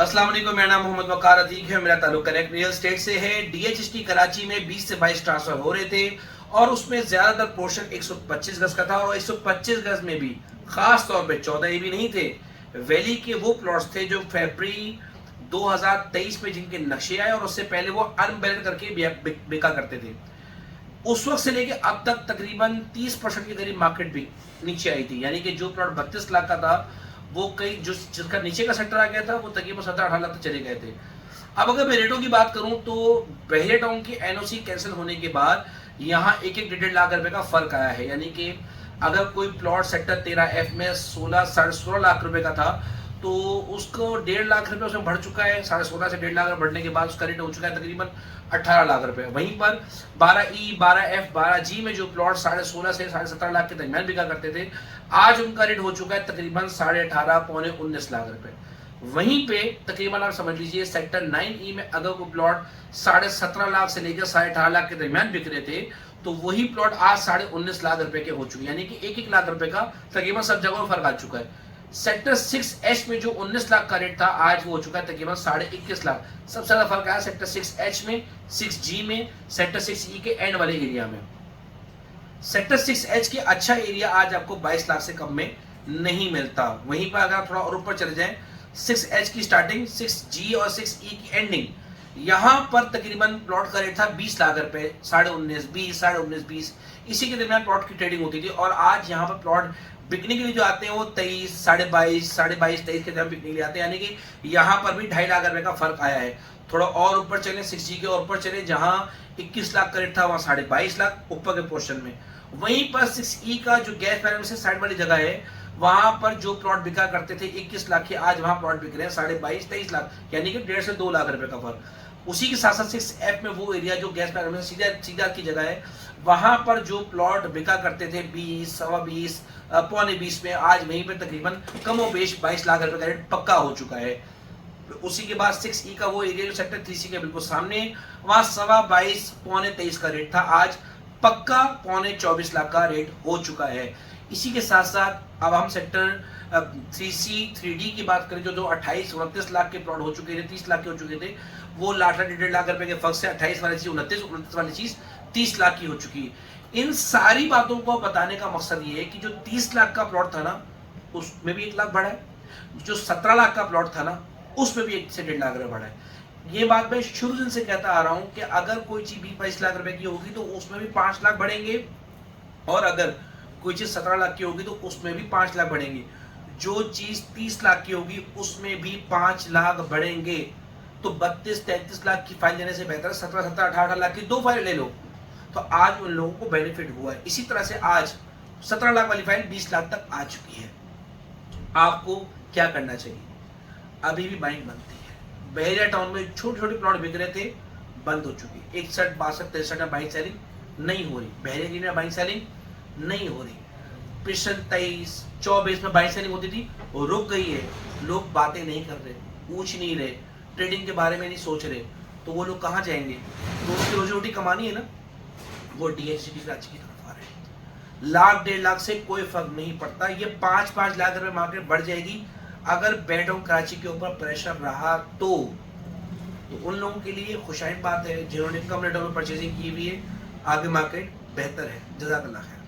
अस्सलाम वालेकुम, मेरा नाम मोहम्मद वकार अतीक है। मेरा ताल्लुक कनेक्ट रियल स्टेट से है। डीएचएसटी कराची में 20 से 22 ट्रांसफर हो रहे थे और उसमें ज्यादातर पोर्शन 125 गज का था और 125 गज में भी खास तौर पे 14 भी नहीं थे। वैली के वो प्लॉट्स थे जो फरवरी 2023 में जिनके नक्शे आए और उससे पहले वो अनबैलेंस करके बिका करते थे। उस वक्त से लेके अब तक तकरीबन 30% के करीब मार्केट भी नीचे आई थी, यानी कि जो प्लॉट 32 लाख का था वो कई जो जिसका नीचे का सेक्टर आ गया था वो तकरीबन 17-18 लाख तक चले गए थे। अब अगर मैं रेटों की बात करूं तो बहरिया टाउन की एनओसी कैंसिल होने के बाद यहाँ 1-1 लाख रुपए का फर्क आया है, यानी कि अगर कोई प्लॉट सेक्टर 13F में 16-16.5 लाख रुपए का था तो उसको 1.5 लाख रुपए उसमें बढ़ चुका है। 16.5 से 1.5 लाख बढ़ने के बाद उसका रेट हो चुका है तकरीबन 18 लाख रुपए। वहीं पर 12E, 12F, 12G में जो प्लॉट 16.5 से 17.5 लाख के दरमियान बिका करते थे, आज उनका रेट हो चुका है तकरीबन 18.5 पौने 19 लाख रुपए। वहीं पे तकरीबन आप समझ लीजिए सेक्टर 9E में अगर वो प्लॉट 17.5 लाख से लेकर 18.5 लाख के दरमियान बिक रहे थे तो वही प्लॉट आज 19.5 लाख रुपए के हो चुके, यानी कि 1-1 लाख रुपए का तकरीबन सब जगहों में फर्क आ चुका है। सेक्टर 6H में जो 19 लाख का रेट था आज वो हो चुका है तकरीबन 21.5 लाख। सबसे ज्यादा फर्क आया सेक्टर 6H में, 6G में, सेक्टर 6E के एंड वाले एरिया में। सेक्टर 6H के अच्छा एरिया आज आपको 22 लाख से कम में नहीं मिलता। वहीं पर अगर आप थोड़ा और ऊपर चले जाएं, 6H की स्टार्टिंग, 6G और 6E की एंडिंग, यहां पर तकरीबन प्लॉट का रेट था 20 लाख रुपए, 19.5, 20, 19.5, 20, इसी के दरमियान प्लॉट की ट्रेडिंग होती थी। और आज यहाँ पर प्लॉट बिकने के लिए जो आते हैं वो 23, 22.5, 23 के दरमियान बिकने के लिए आते हैं, यानी कि यहाँ पर भी 2.5 लाख रुपए का फर्क आया है। थोड़ा और ऊपर चले, 6G के और ऊपर चले, जहां 21 लाख का रेट था वहां 22.5 लाख ऊपर के पोर्शन में। वहीं पर 6E का जो गैस पैनल से साइड वाली जगह है वहां पर जो प्लॉट बिका करते थे 21 लाख के, आज वहां प्लॉट बिक रहे हैं 22.5-23 लाख, यानी कि 1.5 से 2 लाख रुपए का फर्क। उसी के साथ साथ 6F में वो एरिया जो गैस पैनल में सीधा की जगह है, वहां पर जो प्लॉट बिका करते थे 20, 20.25, पौने 20 में, आज वहीं पर तकरीबन कमोबेश 22 लाख रुपए का रेट पक्का हो चुका है। उसी के बाद 6E का वो एरिया जो सेक्टर 3C के बिल्कुल सामने, वहां 22.25, पौने 23 का रेट था, आज पक्का पौने 24 लाख का रेट हो चुका है। इसी के साथ साथ अब हम सेक्टर 3C 3D की बात करें, जो 28-29 लाख के प्लॉट हो चुके थे, 30 लाख के हो चुके थे, वो 1.5 लाख रुपए के फर्क से 28 वाली चीज 29 वाली चीज 30 लाख की हो चुकी है। इन सारी बातों को बताने का मकसद ये है कि जो 30 लाख का प्लॉट था ना उसमें भी 1 लाख बढ़ा है, जो 17 लाख का प्लॉट था ना उसमें भी 1 से 1.5 लाख रुपए बढ़ा है। ये बात मैं शुरू से कहता आ रहा हूं कि अगर कोई चीज 20-22 लाख रुपए की होगी तो उसमें भी 5 लाख बढ़ेंगे, और अगर कोई चीज 17 लाख की होगी तो उसमें भी 5 लाख बढ़ेंगे। जो चीज 30 लाख की होगी उसमें भी 5 लाख बढ़ेंगे। तो 32-33 लाख की फाइल लेने से बेहतर 17-18 लाख की 2 फाइल ले लो, तो आज उन लोगों को बेनिफिट हुआ है। इसी तरह से आज 17 लाख वाली फाइल 20 लाख तक आ चुकी है। आपको क्या करना चाहिए? अभी भी बाइंग बनती है। बहरिया टाउन में छोटे छोटे प्लॉट बिक रहे थे, बंद हो चुकी है। 61, 62, 63 में बाइंग सेलिंग नहीं हो रही। बहरिया में बाइंग सेलिंग नहीं हो रही। पिछले 23, 24 में बाइंग सेलिंग होती थी, वो रुक गई है। लोग बातें नहीं कर रहे, पूछ नहीं रहे, ट्रेडिंग के बारे में नहीं सोच रहे, तो वो लोग कहाँ जाएंगे? तो उनकी रोजी रोटी कमानी है ना, वो डीएचएसटी कराची की तरफ आ रहे हैं। 1-1.5 लाख से कोई फर्क नहीं पड़ता। ये 5-5 लाख रुपए मार्केट बढ़ जाएगी अगर बैंकों कराची के ऊपर प्रेशर रहा तो उन लोगों के लिए खुशाइन बात है जिन्होंने कम रेटों में परचेजिंग की हुई है। आगे मार्केट बेहतर है। जज़ाकल्लाह खैर।